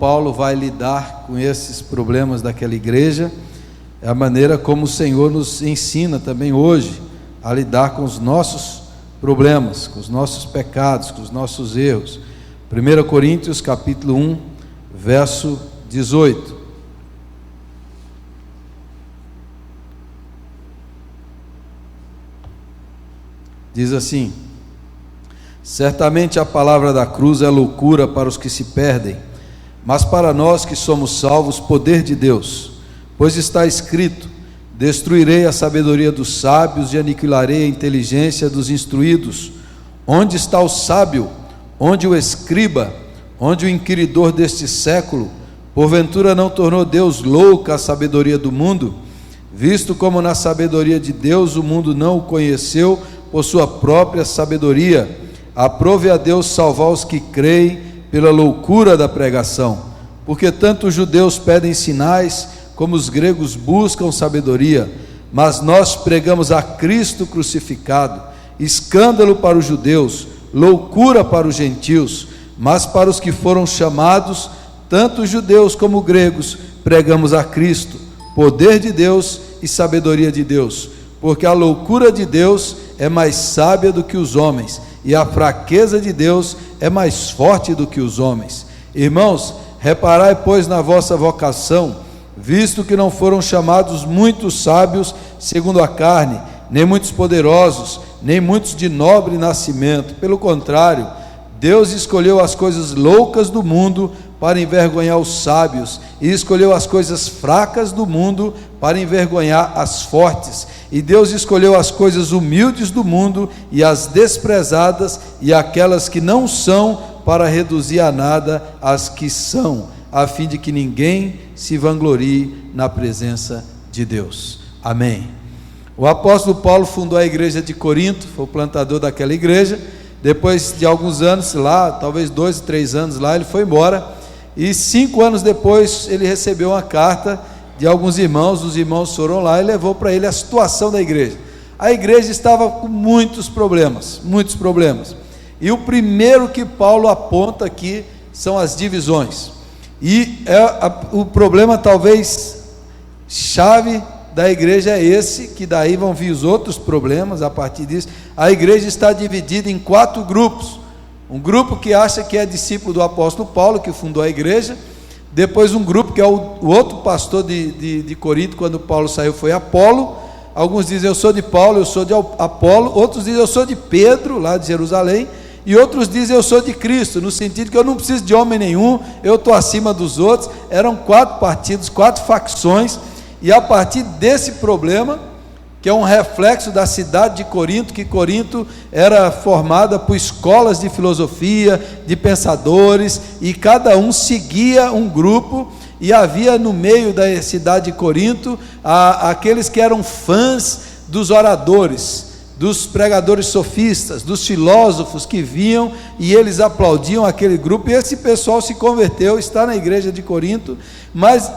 Paulo vai lidar com esses problemas daquela igreja, é a maneira como o Senhor nos ensina também hoje a lidar com os nossos problemas, com os nossos pecados, com os nossos erros. 1 Coríntios capítulo 1, verso 18. Diz assim: certamente a palavra da cruz é loucura para os que se perdem, mas para nós que somos salvos, poder de Deus. Pois está escrito: destruirei a sabedoria dos sábios e aniquilarei a inteligência dos instruídos. Onde está o sábio? Onde o escriba? Onde o inquiridor deste século? Porventura não tornou Deus louca a sabedoria do mundo? Visto como na sabedoria de Deus o mundo não o conheceu por sua própria sabedoria, aprove a Deus salvar os que creem pela loucura da pregação. Porque tanto os judeus pedem sinais, como os gregos buscam sabedoria, mas nós pregamos a Cristo crucificado, escândalo para os judeus, loucura para os gentios, mas para os que foram chamados, tanto os judeus como os gregos, pregamos a Cristo, poder de Deus e sabedoria de Deus, porque a loucura de Deus é mais sábia do que os homens, e a fraqueza de Deus é mais forte do que os homens. Irmãos, reparai, pois, na vossa vocação, visto que não foram chamados muitos sábios segundo a carne, nem muitos poderosos, nem muitos de nobre nascimento. Pelo contrário, Deus escolheu as coisas loucas do mundo para envergonhar os sábios, e escolheu as coisas fracas do mundo para envergonhar as fortes. E Deus escolheu as coisas humildes do mundo e as desprezadas e aquelas que não são, para reduzir a nada as que são, a fim de que ninguém se vanglorie na presença de Deus. Amém. O apóstolo Paulo fundou a igreja de Corinto, foi o plantador daquela igreja. Depois de alguns anos lá, talvez 2 ou 3 anos lá, ele foi embora, e 5 anos depois ele recebeu uma carta de alguns irmãos. Os irmãos foram lá e levou para ele a situação da igreja. A igreja estava com muitos problemas, e o primeiro que Paulo aponta aqui são as divisões, e o problema talvez chave da igreja é esse, que daí vão vir os outros problemas a partir disso. A igreja está dividida em 4 grupos, um grupo que acha que é discípulo do apóstolo Paulo, que fundou a igreja. Depois um grupo que é o outro pastor de Corinto, quando Paulo saiu, foi Apolo. Alguns dizem eu sou de Paulo, eu sou de Apolo. Outros dizem eu sou de Pedro, lá de Jerusalém. E outros dizem eu sou de Cristo, no sentido que eu não preciso de homem nenhum, eu estou acima dos outros. Eram 4 partidos, 4 facções. E a partir desse problema, que é um reflexo da cidade de Corinto, que Corinto era formada por escolas de filosofia, de pensadores, e cada um seguia um grupo, e havia no meio da cidade de Corinto aqueles que eram fãs dos oradores, dos pregadores sofistas, dos filósofos que vinham e eles aplaudiam aquele grupo, e esse pessoal se converteu, está na igreja de Corinto, mas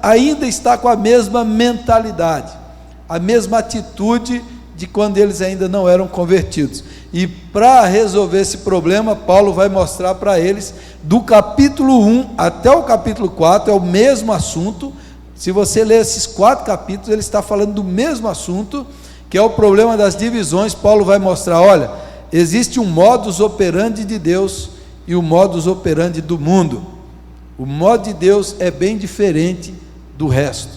ainda está com a mesma mentalidade, a mesma atitude de quando eles ainda não eram convertidos. E para resolver esse problema, Paulo vai mostrar para eles, do capítulo 1 até o capítulo 4, é o mesmo assunto. Se você ler esses 4 capítulos, ele está falando do mesmo assunto, que é o problema das divisões. Paulo vai mostrar, olha, existe um modus operandi de Deus e o modus operandi do mundo. O modo de Deus é bem diferente do resto.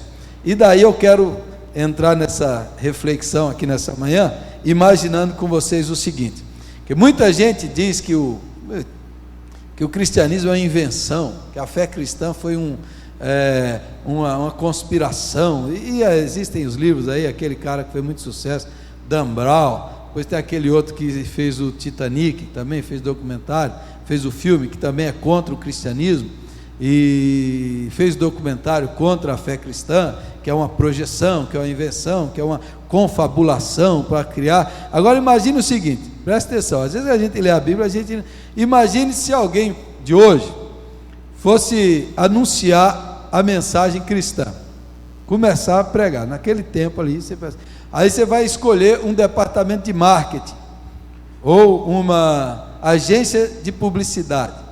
E daí eu quero entrar nessa reflexão aqui nessa manhã, imaginando com vocês o seguinte, que muita gente diz que o cristianismo é uma invenção, que a fé cristã foi uma conspiração, e existem os livros aí, aquele cara que fez muito sucesso, Dan Brown, depois tem aquele outro que fez o Titanic, também fez documentário, fez o filme, que também é contra o cristianismo, e fez documentário contra a fé cristã, que é uma projeção, que é uma invenção, que é uma confabulação para criar. Agora imagine o seguinte, presta atenção, às vezes a gente lê a Bíblia, imagine se alguém de hoje fosse anunciar a mensagem cristã, começar a pregar, naquele tempo ali, aí você vai escolher um departamento de marketing, ou uma agência de publicidade,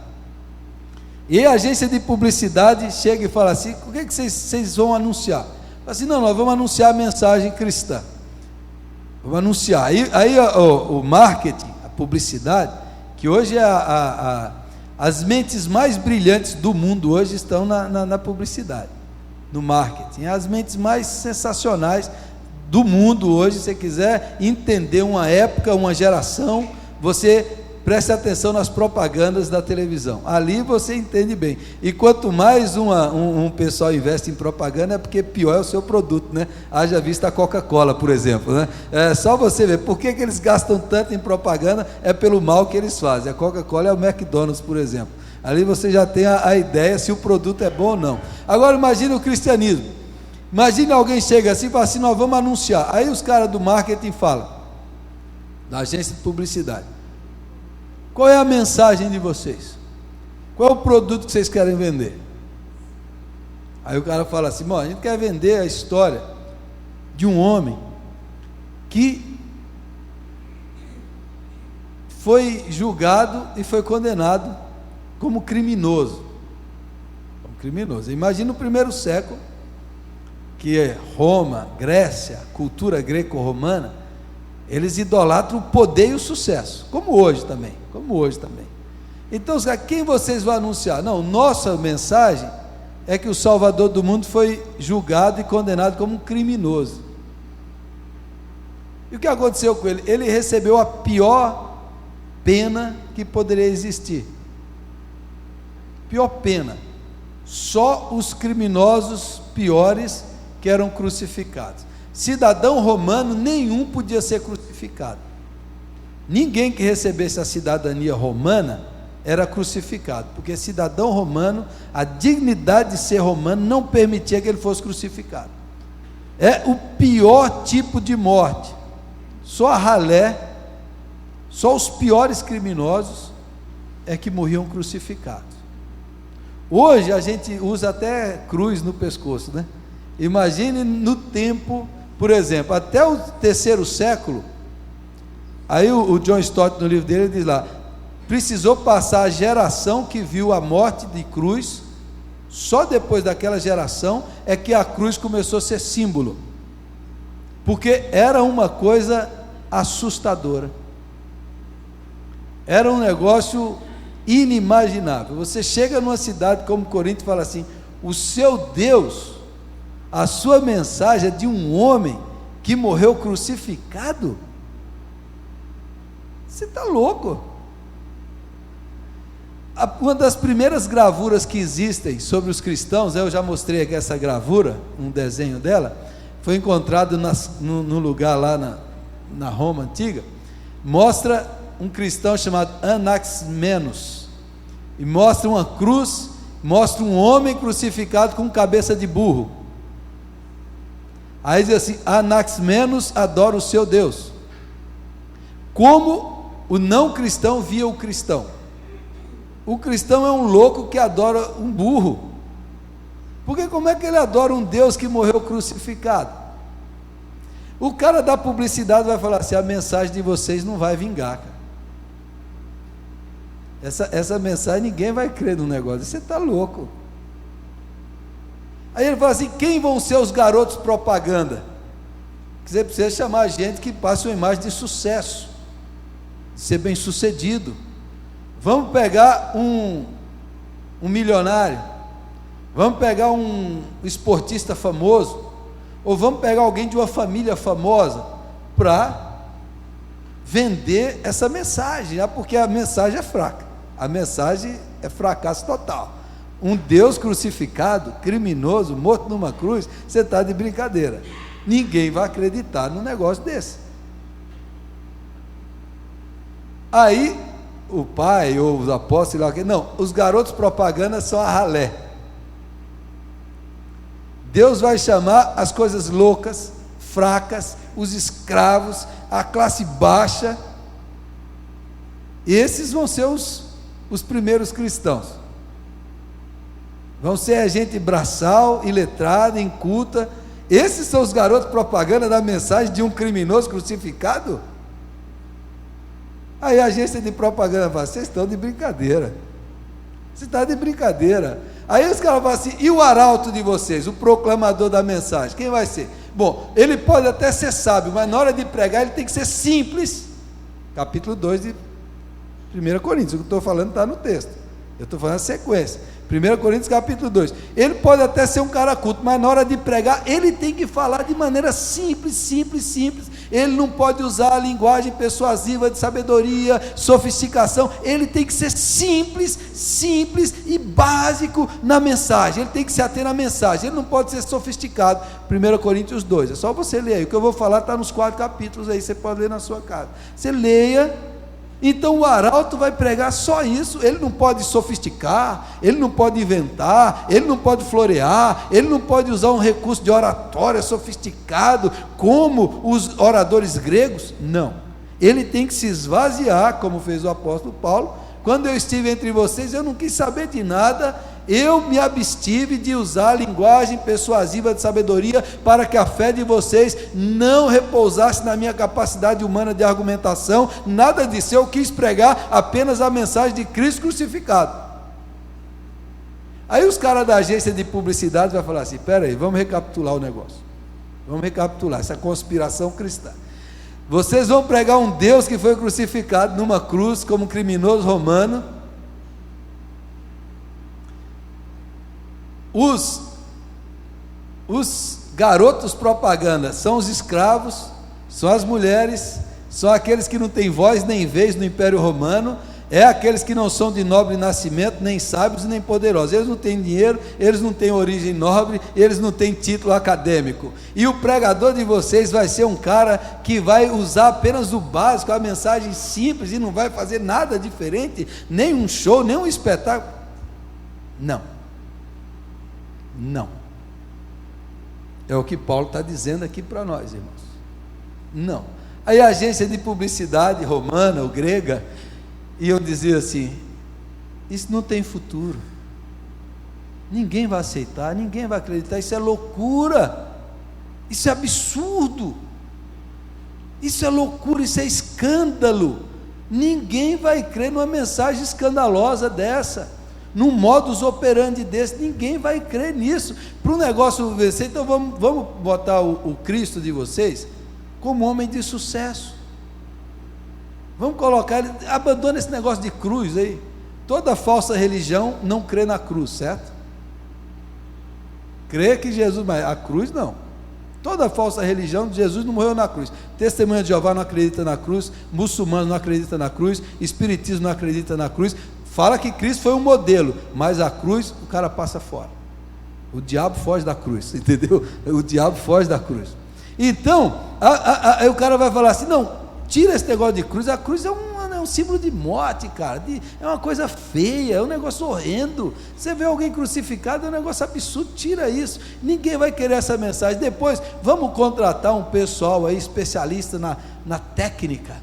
E a agência de publicidade chega e fala assim: o que é que vocês vão anunciar? Fala assim: não, nós vamos anunciar a mensagem cristã. Vamos anunciar. Aí o marketing, a publicidade, que hoje as mentes mais brilhantes do mundo hoje estão na publicidade, no marketing. As mentes mais sensacionais do mundo hoje, se você quiser entender uma época, uma geração, você preste atenção nas propagandas da televisão, ali você entende bem. E quanto mais um pessoal investe em propaganda, é porque pior é o seu produto, né? Haja vista a Coca-Cola, por exemplo, né? É só você ver, por que eles gastam tanto em propaganda? É pelo mal que eles fazem. A Coca-Cola é o McDonald's, por exemplo. Ali você já tem a ideia se o produto é bom ou não. Agora imagine o cristianismo. Imagine alguém chega assim e fala assim: nós vamos anunciar. Aí os caras do marketing falam, da agência de publicidade: qual é a mensagem de vocês? Qual é o produto que vocês querem vender? Aí o cara fala assim: bom, a gente quer vender a história de um homem que foi julgado e foi condenado como criminoso. Imagina o primeiro século, que é Roma, Grécia, cultura greco-romana. Eles idolatram o poder e o sucesso, como hoje também. Então, quem vocês vão anunciar? Não, nossa mensagem é que o Salvador do mundo foi julgado e condenado como um criminoso. E o que aconteceu com ele? Ele recebeu a pior pena que poderia existir. Pior pena. Só os criminosos piores que eram crucificados. Cidadão romano nenhum podia ser crucificado. Ninguém que recebesse a cidadania romana era crucificado, porque cidadão romano, a dignidade de ser romano não permitia que ele fosse crucificado. É o pior tipo de morte. Só a ralé, só os piores criminosos é que morriam crucificados. Hoje a gente usa até cruz no pescoço, né? Imagine no tempo, por exemplo, até o 3º século. Aí o John Stott, no livro dele, diz lá: precisou passar a geração que viu a morte de cruz. Só depois daquela geração é que a cruz começou a ser símbolo, porque era uma coisa assustadora, era um negócio inimaginável. Você chega numa cidade como Corinto e fala assim: o seu Deus, a sua mensagem é de um homem que morreu crucificado? Você está louco? Uma das primeiras gravuras que existem sobre os cristãos, eu já mostrei aqui essa gravura, um desenho dela, foi encontrado no lugar lá na Roma antiga. Mostra um cristão chamado Anaximenos, e mostra uma cruz, mostra um homem crucificado com cabeça de burro. Aí diz assim: Anaximenos adora o seu Deus. Como o não cristão via o cristão? O cristão é um louco que adora um burro, porque como é que ele adora um Deus que morreu crucificado? O cara da publicidade vai falar assim: a mensagem de vocês não vai vingar, cara. Essa mensagem ninguém vai crer no negócio. Você está louco. Aí ele fala assim: quem vão ser os garotos propaganda? Você precisa chamar gente que passe uma imagem de sucesso, de ser bem sucedido. Vamos pegar um milionário, vamos pegar um esportista famoso, ou vamos pegar alguém de uma família famosa para vender essa mensagem, porque a mensagem é fraca, a mensagem é fracasso total. Um Deus crucificado, criminoso, morto numa cruz, você está de brincadeira. Ninguém vai acreditar num negócio desse. Aí o pai ou os apóstolos, não, os garotos propaganda são a ralé. Deus vai chamar as coisas loucas, fracas, os escravos, a classe baixa. Esses vão ser os primeiros cristãos. Vão ser a gente braçal, iletrada, inculta. Esses são os garotos propaganda da mensagem de um criminoso crucificado? Aí a agência de propaganda fala: vocês estão de brincadeira. Você está de brincadeira. Aí os caras falam assim, e o arauto de vocês, o proclamador da mensagem, quem vai ser? Bom, ele pode até ser sábio, mas na hora de pregar ele tem que ser simples. Capítulo 2 de 1 Coríntios, o que eu estou falando está no texto, eu estou falando a sequência. 1 Coríntios capítulo 2, ele pode até ser um cara culto, mas na hora de pregar, ele tem que falar de maneira simples, ele não pode usar a linguagem persuasiva de sabedoria, sofisticação, ele tem que ser simples e básico na mensagem, ele tem que se ater na mensagem, ele não pode ser sofisticado. 1 Coríntios 2, é só você ler aí, o que eu vou falar está nos 4 capítulos aí, você pode ler na sua casa, você leia. Então o arauto vai pregar só isso, ele não pode sofisticar, ele não pode inventar, ele não pode florear, ele não pode usar um recurso de oratória sofisticado, como os oradores gregos, não, ele tem que se esvaziar, como fez o apóstolo Paulo. Quando eu estive entre vocês, eu não quis saber de nada, eu me abstive de usar a linguagem persuasiva de sabedoria, para que a fé de vocês não repousasse na minha capacidade humana de argumentação, nada disso, eu quis pregar apenas a mensagem de Cristo crucificado. Aí os caras da agência de publicidade vão falar assim, espera aí, vamos recapitular o negócio, vamos recapitular essa conspiração cristã. Vocês vão pregar um Deus que foi crucificado numa cruz como um criminoso romano. Os garotos propaganda são os escravos, são as mulheres, são aqueles que não têm voz nem vez no Império Romano, é aqueles que não são de nobre nascimento, nem sábios nem poderosos, eles não têm dinheiro, eles não têm origem nobre, eles não têm título acadêmico, e o pregador de vocês vai ser um cara que vai usar apenas o básico, a mensagem simples, e não vai fazer nada diferente, nem um show, nem um espetáculo, não, é o que Paulo está dizendo aqui para nós, irmãos, não. Aí a agência de publicidade romana ou grega, e eu dizia assim, isso não tem futuro, ninguém vai aceitar, ninguém vai acreditar, isso é loucura, isso é absurdo, isso é loucura, isso é escândalo, ninguém vai crer numa mensagem escandalosa dessa, num modus operandi desse, ninguém vai crer nisso, para o negócio vencer. Então vamos botar o Cristo de vocês como homem de sucesso, vamos colocar ele, abandona esse negócio de cruz aí, toda falsa religião não crê na cruz, certo? Crê que Jesus, mas a cruz não, toda falsa religião, Jesus não morreu na cruz, Testemunha de Jeová não acredita na cruz, muçulmano não acredita na cruz, espiritismo não acredita na cruz, fala que Cristo foi um modelo, mas a cruz o cara passa fora, o diabo foge da cruz, entendeu? O diabo foge da cruz. Então aí o cara vai falar assim, não, tira esse negócio de cruz, a cruz é um símbolo de morte, cara, é uma coisa feia, é um negócio horrendo, você vê alguém crucificado, é um negócio absurdo, tira isso, ninguém vai querer essa mensagem. Depois, vamos contratar um pessoal aí, especialista na técnica,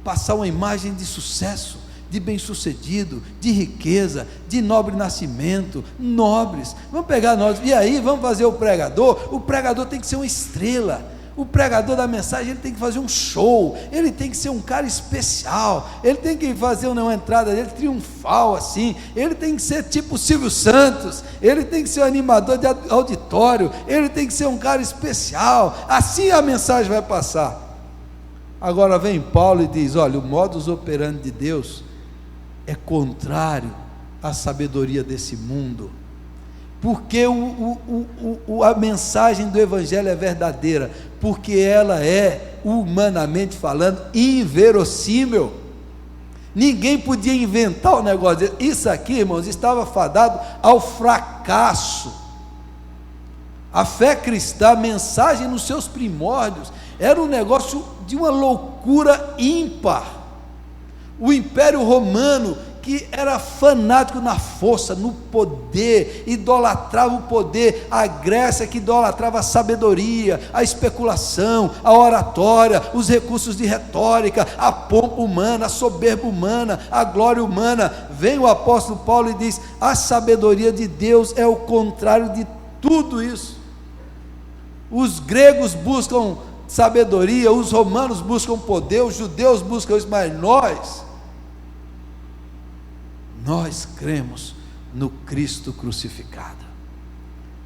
passar uma imagem de sucesso, de bem-sucedido, de riqueza, de nobre nascimento, nobres, vamos pegar nós, e aí vamos fazer o pregador tem que ser uma estrela, o pregador da mensagem, ele tem que fazer um show, ele tem que ser um cara especial, ele tem que fazer uma entrada dele triunfal assim, ele tem que ser tipo Silvio Santos, ele tem que ser um animador de auditório, ele tem que ser um cara especial, assim a mensagem vai passar. Agora vem Paulo e diz, olha, o modus operandi de Deus é contrário à sabedoria desse mundo, porque a mensagem do Evangelho é verdadeira, porque ela é, humanamente falando, inverossímil, ninguém podia inventar o negócio, isso aqui, irmãos, estava fadado ao fracasso. A fé cristã, a mensagem nos seus primórdios, era um negócio de uma loucura ímpar. O Império Romano, que era fanático na força, no poder, idolatrava o poder, a Grécia que idolatrava a sabedoria, a especulação, a oratória, os recursos de retórica, a pompa humana, a soberba humana, a glória humana. Vem o apóstolo Paulo e diz, a sabedoria de Deus é o contrário de tudo isso. Os gregos buscam sabedoria, os romanos buscam poder, os judeus buscam isso, mas nós cremos no Cristo crucificado.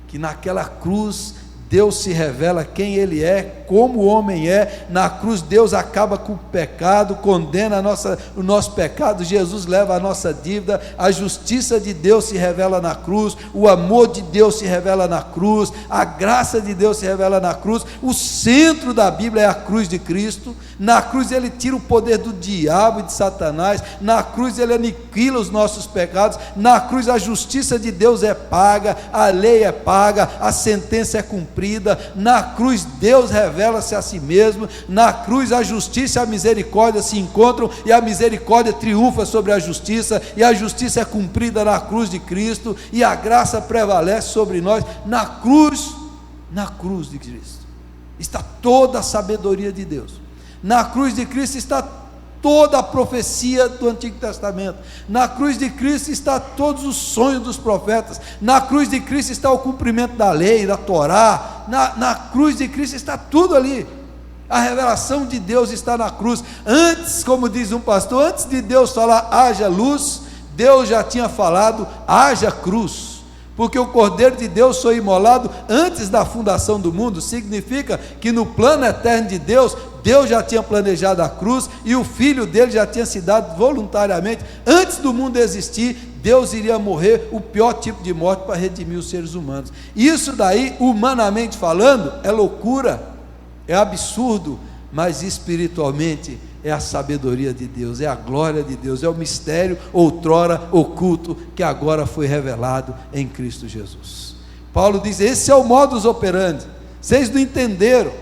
Que naquela cruz Deus se revela quem Ele é, como o homem é. Na cruz Deus acaba com o pecado, condena o nosso pecado, Jesus leva a nossa dívida, a justiça de Deus se revela na cruz, o amor de Deus se revela na cruz, a graça de Deus se revela na cruz. O centro da Bíblia é a cruz de Cristo. Na cruz Ele tira o poder do diabo e de Satanás, na cruz Ele aniquila os nossos pecados, na cruz a justiça de Deus é paga, a lei é paga, a sentença é cumprida. Na cruz Deus revela-se a si mesmo, na cruz a justiça e a misericórdia se encontram, e a misericórdia triunfa sobre a justiça, e a justiça é cumprida na cruz de Cristo, e a graça prevalece sobre nós. Na cruz de Cristo está toda a sabedoria de Deus. Na cruz de Cristo está toda a profecia do Antigo Testamento. Na cruz de Cristo está todos os sonhos dos profetas. Na cruz de Cristo está o cumprimento da lei, da Torá. Na cruz de Cristo está tudo ali. A revelação de Deus está na cruz. Antes, como diz um pastor, antes de Deus falar haja luz, Deus já tinha falado haja cruz. Porque o Cordeiro de Deus foi imolado antes da fundação do mundo. Significa que no plano eterno de Deus, Deus já tinha planejado a cruz, e o Filho dele já tinha se dado voluntariamente. Antes do mundo existir, Deus iria morrer o pior tipo de morte para redimir os seres humanos. Isso daí, humanamente falando, é loucura, é absurdo, mas espiritualmente é a sabedoria de Deus, é a glória de Deus, é o mistério outrora oculto, que agora foi revelado em Cristo Jesus. Paulo diz, esse é o modus operandi. Vocês não entenderam,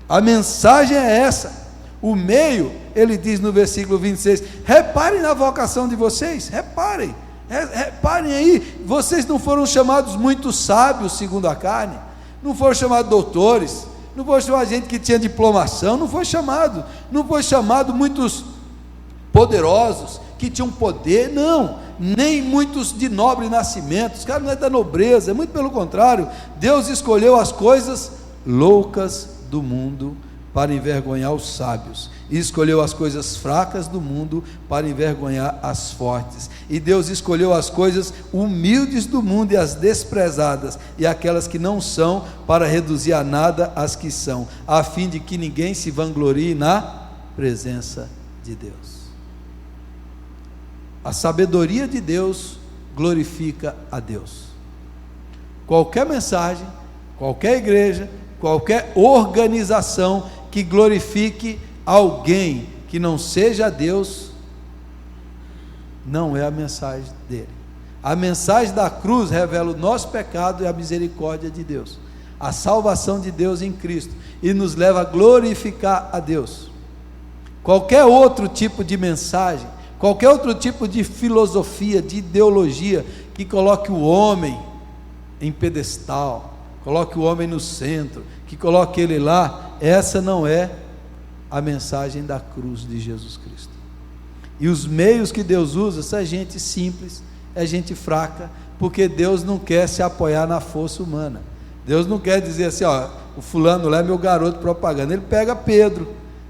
a mensagem é essa. O meio, ele diz no versículo 26, reparem na vocação de vocês, reparem aí, vocês não foram chamados muito sábios segundo a carne, não foram chamados doutores, não foi chamado gente que tinha diplomação, não foi chamado muitos poderosos, que tinham poder, não, nem muitos de nobre nascimento. Os caras não é da nobreza, é muito pelo contrário. Deus escolheu as coisas loucas do mundo para envergonhar os sábios, e escolheu as coisas fracas do mundo para envergonhar as fortes. E Deus escolheu as coisas humildes do mundo e as desprezadas, e aquelas que não são, para reduzir a nada as que são, a fim de que ninguém se vanglorie na presença de Deus. A sabedoria de Deus glorifica a Deus. Qualquer mensagem, qualquer igreja, qualquer organização que glorifique alguém que não seja Deus, não é a mensagem dele. A mensagem da cruz revela o nosso pecado e a misericórdia de Deus, a salvação de Deus em Cristo, e nos leva a glorificar a Deus. Qualquer outro tipo de mensagem, qualquer outro tipo de filosofia, de ideologia, que coloque o homem em pedestal, coloque o homem no centro, que coloque ele lá, essa não é a mensagem da cruz de Jesus Cristo. E os meios que Deus usa é gente simples, é gente fraca, porque Deus não quer se apoiar na força humana. Deus não quer dizer assim, o fulano lá é meu garoto propaganda. Ele pega Pedro,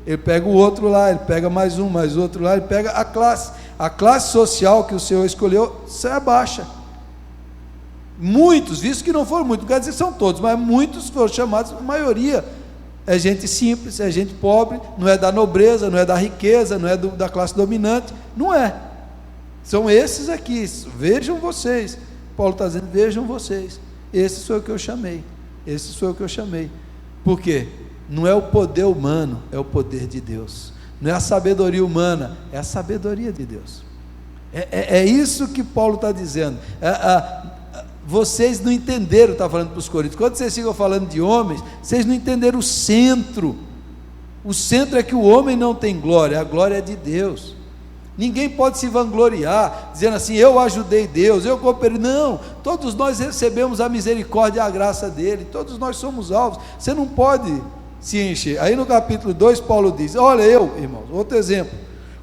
ele pega o outro lá, ele pega mais outro lá, ele pega a classe social que o Senhor escolheu, se abaixa. Muitos, visto que não foram muitos, não quer dizer que são todos, mas muitos foram chamados, a maioria é gente simples, é gente pobre, não é da nobreza, não é da riqueza, não é da classe dominante, não é. São esses aqui, vejam vocês. Paulo está dizendo, vejam vocês, esse foi o que eu chamei, por quê? Não é o poder humano, é o poder de Deus. Não é a sabedoria humana, é a sabedoria de Deus. É isso que Paulo está dizendo. Vocês não entenderam, está falando para os coríntios, quando vocês ficam falando de homens, vocês não entenderam o centro. O centro é que o homem não tem glória, a glória é de Deus. Ninguém pode se vangloriar, dizendo assim, eu ajudei Deus, eu cooperei. Não, todos nós recebemos a misericórdia e a graça dele, todos nós somos alvos. Você não pode se encher. Aí no capítulo 2 Paulo diz, olha, irmãos, outro exemplo,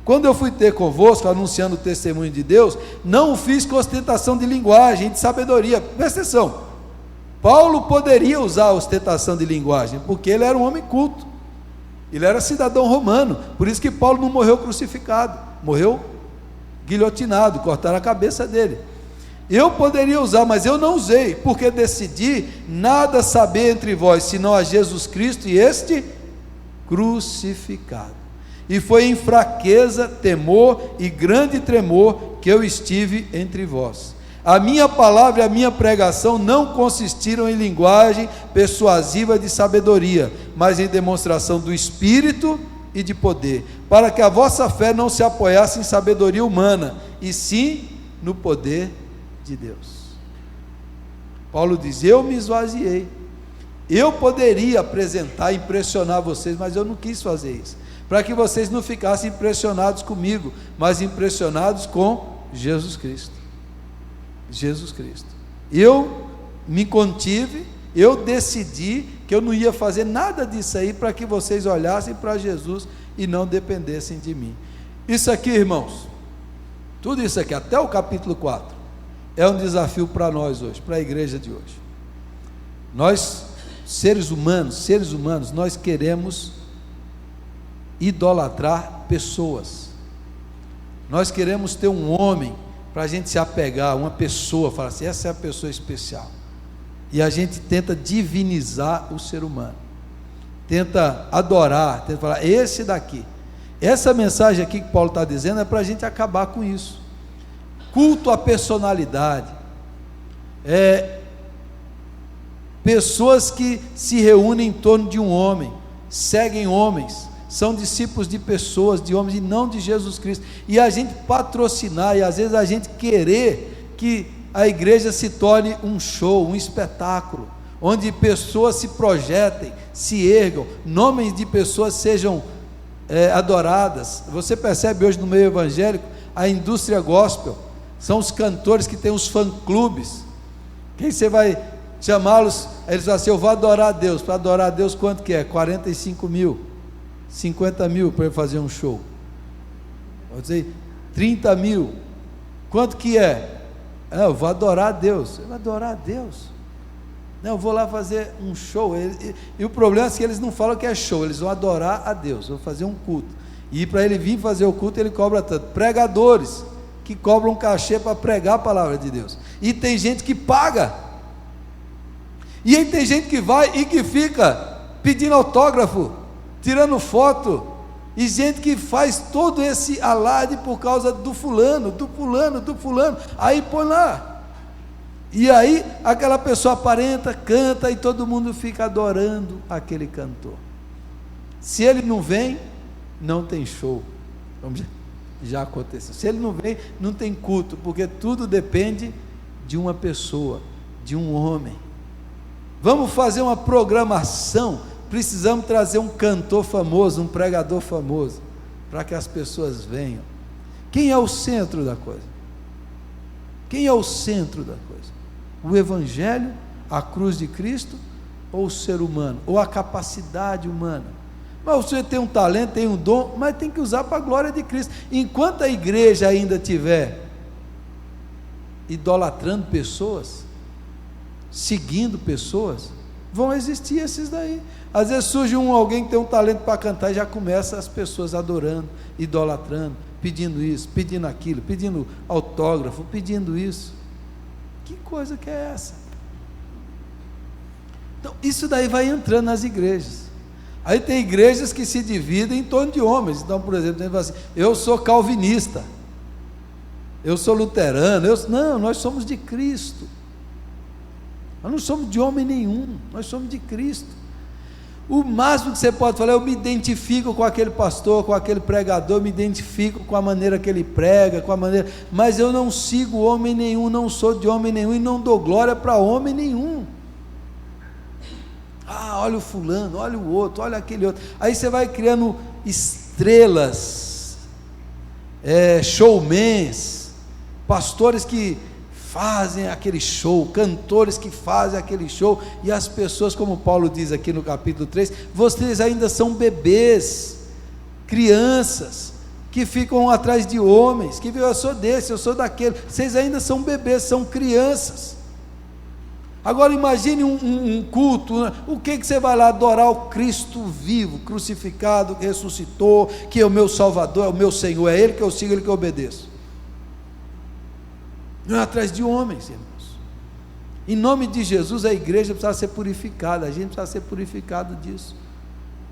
quando eu fui ter convosco, anunciando o testemunho de Deus, não o fiz com ostentação de linguagem, de sabedoria. Presta atenção, Paulo poderia usar a ostentação de linguagem, porque ele era um homem culto, ele era cidadão romano, por isso que Paulo não morreu crucificado, morreu guilhotinado, cortaram a cabeça dele. Eu poderia usar, mas eu não usei, porque decidi nada saber entre vós, senão a Jesus Cristo e este crucificado. E foi em fraqueza, temor e grande tremor que eu estive entre vós. A minha palavra e a minha pregação não consistiram em linguagem persuasiva de sabedoria, mas em demonstração do Espírito e de poder, para que a vossa fé não se apoiasse em sabedoria humana, e sim no poder de Deus. Paulo diz: eu me esvaziei, eu poderia apresentar, impressionar vocês, mas eu não quis fazer isso, para que vocês não ficassem impressionados comigo, mas impressionados com Jesus Cristo. Jesus Cristo. Eu me contive, eu decidi que eu não ia fazer nada disso aí, para que vocês olhassem para Jesus e não dependessem de mim. Isso aqui, irmãos, tudo isso aqui, até o capítulo 4, é um desafio para nós hoje, para a igreja de hoje. Nós, seres humanos, nós queremos idolatrar pessoas. Nós queremos ter um homem para a gente se apegar, uma pessoa, falar assim, essa é a pessoa especial. E a gente tenta divinizar o ser humano, tenta adorar, tenta falar, esse daqui. Essa mensagem aqui que Paulo está dizendo é para a gente acabar com isso. Culto à personalidade, pessoas que se reúnem em torno de um homem, seguem homens, são discípulos de pessoas, de homens, e não de Jesus Cristo, e a gente patrocinar, e às vezes a gente querer que a igreja se torne um show, um espetáculo, onde pessoas se projetem, se ergam, nomes de pessoas sejam adoradas. Você percebe hoje no meio evangélico, a indústria gospel, são os cantores que têm os fã-clubes, quem você vai chamá-los, eles falam assim, eu vou adorar a Deus. Para adorar a Deus quanto que é? 45 mil, 50 mil para ele fazer um show, vou dizer 30 mil, quanto que é? Eu vou adorar a Deus. Eu vou adorar a Deus? Não, eu vou lá fazer um show. E o problema é que eles não falam que é show, eles vão adorar a Deus, vão fazer um culto, e para ele vir fazer o culto ele cobra tanto. Pregadores que cobram um cachê para pregar a palavra de Deus, e tem gente que paga, e aí tem gente que vai e que fica pedindo autógrafo, tirando foto, e gente que faz todo esse alarde por causa do fulano, aí põe lá, e aí aquela pessoa aparenta, canta, e todo mundo fica adorando aquele cantor. Se ele não vem, não tem show. Já aconteceu. Se ele não vem, não tem culto, porque tudo depende de uma pessoa, de um homem. Vamos fazer uma programação, precisamos trazer um cantor famoso, um pregador famoso, para que as pessoas venham. Quem é o centro da coisa? Quem é o centro da coisa? O Evangelho, a cruz de Cristo, ou o ser humano, ou a capacidade humana? Mas você tem um talento, tem um dom, mas tem que usar para a glória de Cristo. Enquanto a igreja ainda estiver idolatrando pessoas, seguindo pessoas, vão existir esses daí. Às vezes surge alguém que tem um talento para cantar, e já começa as pessoas adorando, idolatrando, pedindo isso, pedindo aquilo, pedindo autógrafo, pedindo isso. Que coisa que é essa? Então isso daí vai entrando nas igrejas. Aí tem igrejas que se dividem em torno de homens. Então, por exemplo, tem gente que fala assim, eu sou calvinista, eu sou luterano, não, nós somos de Cristo. Nós não somos de homem nenhum, nós somos de Cristo. O máximo que você pode falar, eu me identifico com aquele pastor, com aquele pregador, me identifico com a maneira que ele prega, mas eu não sigo homem nenhum, não sou de homem nenhum, e não dou glória para homem nenhum. Olha o fulano, olha o outro, olha aquele outro. Aí você vai criando estrelas, showmans, pastores que fazem aquele show, cantores que fazem aquele show, e as pessoas, como Paulo diz aqui no capítulo 3, vocês ainda são bebês, crianças, que ficam atrás de homens, que eu sou desse, eu sou daquele, vocês ainda são bebês, são crianças. Agora imagine um culto, né? O que você vai lá adorar? O Cristo vivo, crucificado, que ressuscitou, que é o meu Salvador, é o meu Senhor, é Ele que eu sigo, Ele que eu obedeço. não é atrás de homens, irmãos. Em nome de Jesus, a igreja precisa ser purificada, a gente precisa ser purificado disso,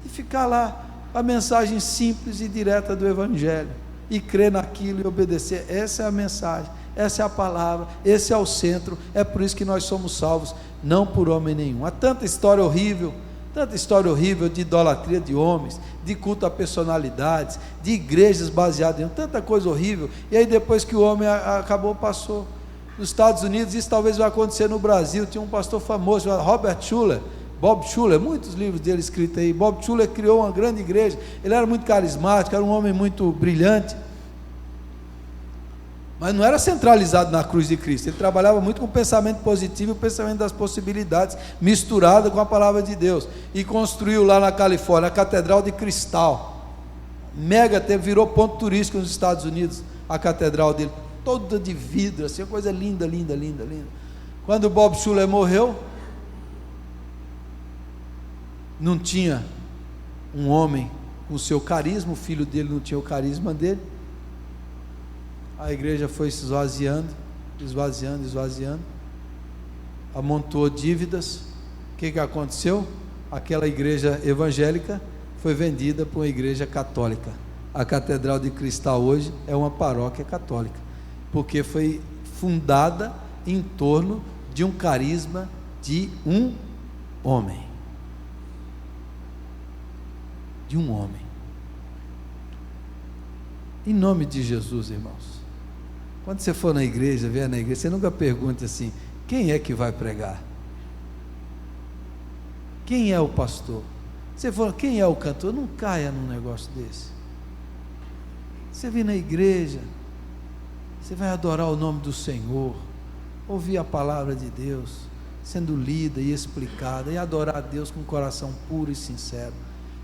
e ficar lá, a mensagem simples e direta do Evangelho, e crer naquilo e obedecer. Essa é a mensagem, essa é a palavra, esse é o centro. É por isso que nós somos salvos, não por homem nenhum. Há tanta história horrível de idolatria de homens, de culto a personalidades, de igrejas baseadas em tanta coisa horrível, e aí depois que o homem acabou, passou. Nos Estados Unidos, isso talvez vai acontecer no Brasil. Tinha um pastor famoso chamado Robert Schuller, Bob Schuller, muitos livros dele escritos aí. Bob Schuller criou uma grande igreja, ele era muito carismático, era um homem muito brilhante, mas não era centralizado na cruz de Cristo. Ele trabalhava muito com o pensamento positivo e o pensamento das possibilidades, misturado com a palavra de Deus, e construiu lá na Califórnia a Catedral de Cristal, mega, virou ponto turístico nos Estados Unidos, a catedral dele, toda de vidro, assim, uma coisa linda, linda, linda, linda. Quando Bob Schuller morreu, não tinha um homem com o seu carisma, o filho dele não tinha o carisma dele, a igreja foi se esvaziando, amontoou dívidas. O que aconteceu? Aquela igreja evangélica foi vendida para uma igreja católica. A Catedral de Cristal hoje é uma paróquia católica, porque foi fundada em torno de um carisma de um homem. De um homem. Em nome de Jesus, irmãos, quando você for na igreja, vier na igreja, você nunca pergunte assim: quem é que vai pregar? Quem é o pastor? Você fala, quem é o cantor? Não caia num negócio desse. Você vem na igreja, você vai adorar o nome do Senhor, ouvir a palavra de Deus sendo lida e explicada, e adorar a Deus com um coração puro e sincero.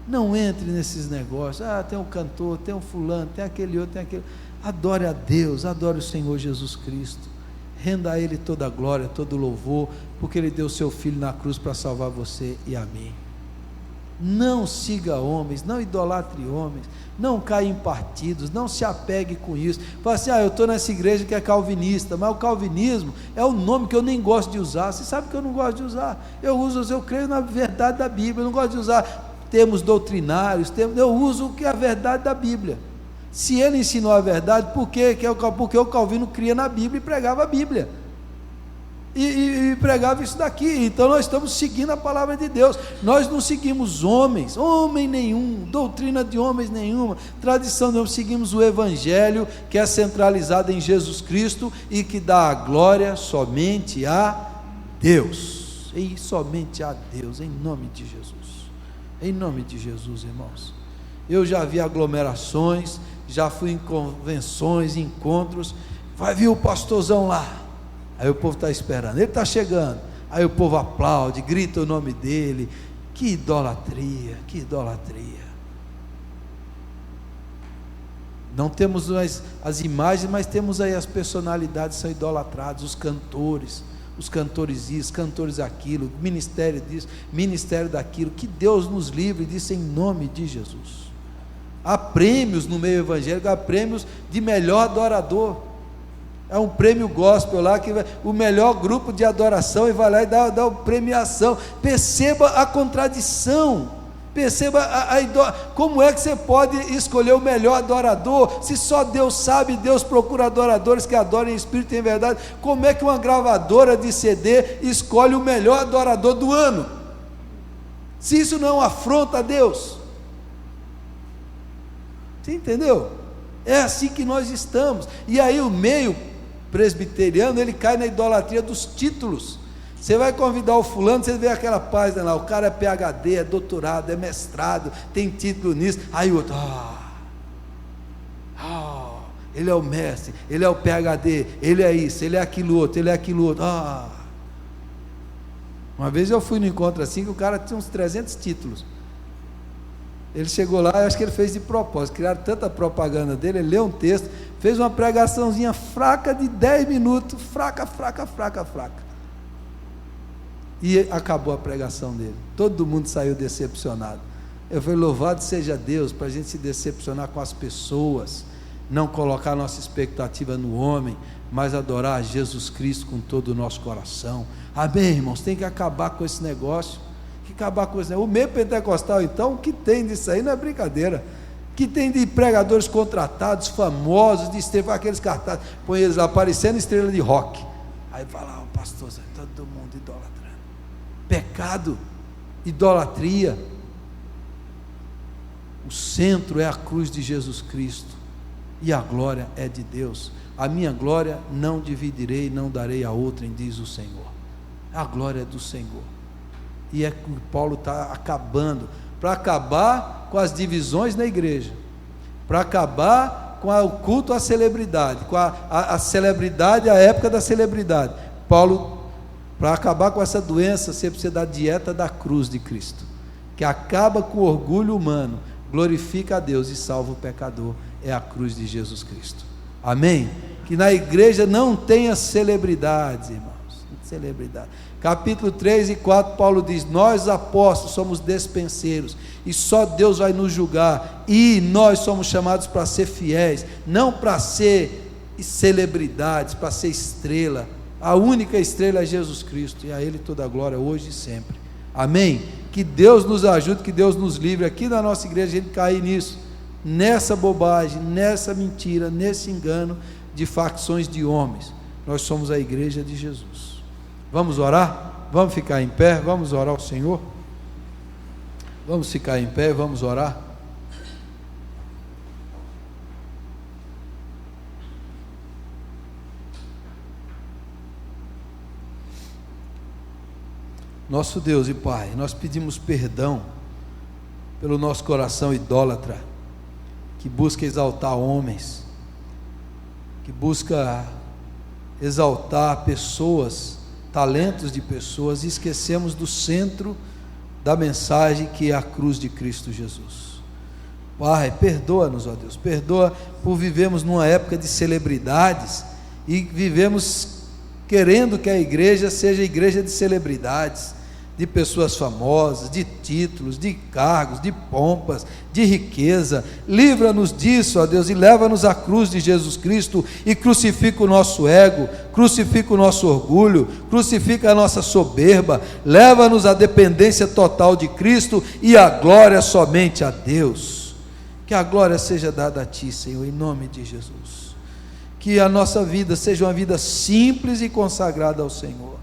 Não entre nesses negócios, tem um cantor, tem um fulano, tem aquele outro, tem aquele. Adore a Deus, adore o Senhor Jesus Cristo, renda a Ele toda a glória, todo o louvor, porque Ele deu o seu Filho na cruz para salvar você e a mim. Não siga homens, não idolatre homens, não caia em partidos, não se apegue com isso. Fala assim: eu estou nessa igreja que é calvinista, mas o calvinismo é um nome que eu nem gosto de usar. Você sabe que eu não gosto de usar, eu creio na verdade da Bíblia, eu não gosto de usar termos doutrinários, eu uso o que é a verdade da Bíblia. Se ele ensinou a verdade, por quê? Porque o Calvino cria na Bíblia e pregava a Bíblia, e pregava isso daqui. Então nós estamos seguindo a palavra de Deus, nós não seguimos homens, homem nenhum, doutrina de homens nenhuma, tradição nenhuma, seguimos o Evangelho, que é centralizado em Jesus Cristo, e que dá a glória somente a Deus, e somente a Deus, em nome de Jesus, em nome de Jesus, irmãos. Eu já vi aglomerações, já fui em convenções, encontros, vai vir o pastorzão lá, aí o povo está esperando, ele está chegando, aí o povo aplaude, grita o nome dele. Que idolatria, que idolatria. Não temos mais as imagens, mas temos aí as personalidades que são idolatradas, os cantores isso, cantores aquilo, ministério disso, ministério daquilo. Que Deus nos livre disso em nome de Jesus. Há prêmios no meio evangélico, há prêmios de melhor adorador. É um prêmio gospel lá, que o melhor grupo de adoração, e vai lá e dá premiação. Perceba a contradição, perceba como é que você pode escolher o melhor adorador, se só Deus sabe, Deus procura adoradores que adorem em espírito e em verdade. Como é que uma gravadora de CD escolhe o melhor adorador do ano, se isso não afronta a Deus? Você entendeu? É assim que nós estamos. E aí o meio presbiteriano, ele cai na idolatria dos títulos. Você vai convidar o fulano, você vê aquela página lá, o cara é PhD, é doutorado, é mestrado, tem título nisso, aí o outro, ele é o mestre, ele é o PhD, ele é isso, ele é aquilo outro, ele é aquilo outro. Uma vez eu fui no encontro assim, que o cara tinha uns 300 títulos. Ele chegou lá, eu acho que ele fez de propósito, criaram tanta propaganda dele, ele leu um texto, fez uma pregaçãozinha fraca de 10 minutos, fraca, e acabou a pregação dele. Todo mundo saiu decepcionado. Eu falei: louvado seja Deus, para a gente se decepcionar com as pessoas, não colocar nossa expectativa no homem, mas adorar a Jesus Cristo com todo o nosso coração. Amém, irmãos? Tem que acabar com esse negócio. O meio pentecostal, então, o que tem disso aí não é brincadeira. O que tem de pregadores contratados, famosos, de estrela, aqueles cartazes, põe eles lá parecendo estrela de rock. Aí vai lá, o pastor, todo mundo idolatrando. Pecado, idolatria. O centro é a cruz de Jesus Cristo, e a glória é de Deus. A minha glória não dividirei, não darei a outrem, diz o Senhor. A glória é do Senhor. E é que Paulo está acabando, para acabar com as divisões na igreja, para acabar com o culto à celebridade, com a celebridade, a época da celebridade. Paulo, para acabar com essa doença, você precisa da dieta da cruz de Cristo, que acaba com o orgulho humano, glorifica a Deus e salva o pecador. É a cruz de Jesus Cristo. Amém? Que na igreja não tenha celebridades, irmãos. Celebridade. Capítulo 3 e 4, Paulo diz: nós apóstolos somos despenseiros, e só Deus vai nos julgar, e nós somos chamados para ser fiéis, não para ser celebridades, para ser estrela. A única estrela é Jesus Cristo, e a Ele toda a glória hoje e sempre. Amém? Que Deus nos ajude, que Deus nos livre aqui na nossa igreja, a gente cair nisso, nessa bobagem, nessa mentira, nesse engano de facções de homens. Nós somos a igreja de Jesus. Vamos orar? Vamos ficar em pé, vamos orar ao Senhor? Vamos ficar em pé, vamos orar? Nosso Deus e Pai, nós pedimos perdão pelo nosso coração idólatra, que busca exaltar homens, que busca exaltar pessoas, talentos de pessoas, e esquecemos do centro da mensagem, que é a cruz de Cristo Jesus. Pai, perdoa-nos, ó Deus, perdoa por vivermos numa época de celebridades, e vivemos querendo que a igreja seja igreja de celebridades, de pessoas famosas, de títulos, de cargos, de pompas, de riqueza. Livra-nos disso, ó Deus, e leva-nos à cruz de Jesus Cristo, e crucifica o nosso ego, crucifica o nosso orgulho, crucifica a nossa soberba, leva-nos à dependência total de Cristo, e a glória somente a Deus. Que a glória seja dada a Ti, Senhor, em nome de Jesus. Que a nossa vida seja uma vida simples e consagrada ao Senhor.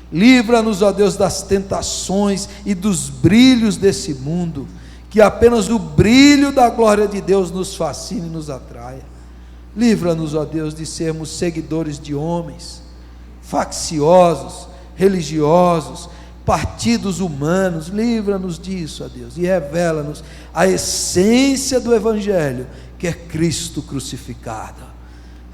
Livra-nos, ó Deus, das tentações e dos brilhos desse mundo, que apenas o brilho da glória de Deus nos fascine e nos atraia. Livra-nos, ó Deus, de sermos seguidores de homens, facciosos, religiosos, partidos humanos. Livra-nos disso, ó Deus, e revela-nos a essência do Evangelho, que é Cristo crucificado.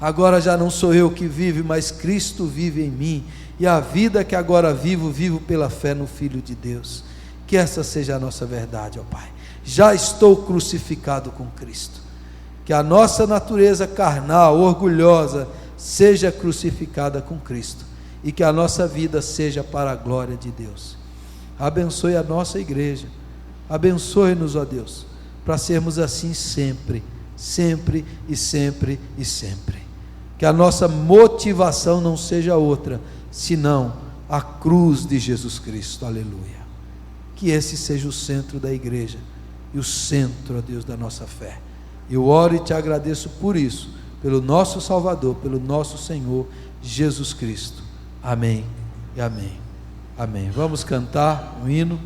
Agora já não sou eu que vive, mas Cristo vive em mim, e a vida que agora vivo pela fé no Filho de Deus. Que essa seja a nossa verdade, ó Pai. Já estou crucificado com Cristo. Que a nossa natureza carnal, orgulhosa, seja crucificada com Cristo, e que a nossa vida seja para a glória de Deus. Abençoe a nossa igreja, abençoe-nos, ó Deus, para sermos assim sempre, sempre e sempre e sempre. Que a nossa motivação não seja outra, senão a cruz de Jesus Cristo. Aleluia. Que esse seja o centro da igreja, e o centro, ó Deus, da nossa fé. Eu oro e te agradeço por isso, pelo nosso Salvador, pelo nosso Senhor Jesus Cristo. Amém e amém. Amém. Vamos cantar um hino.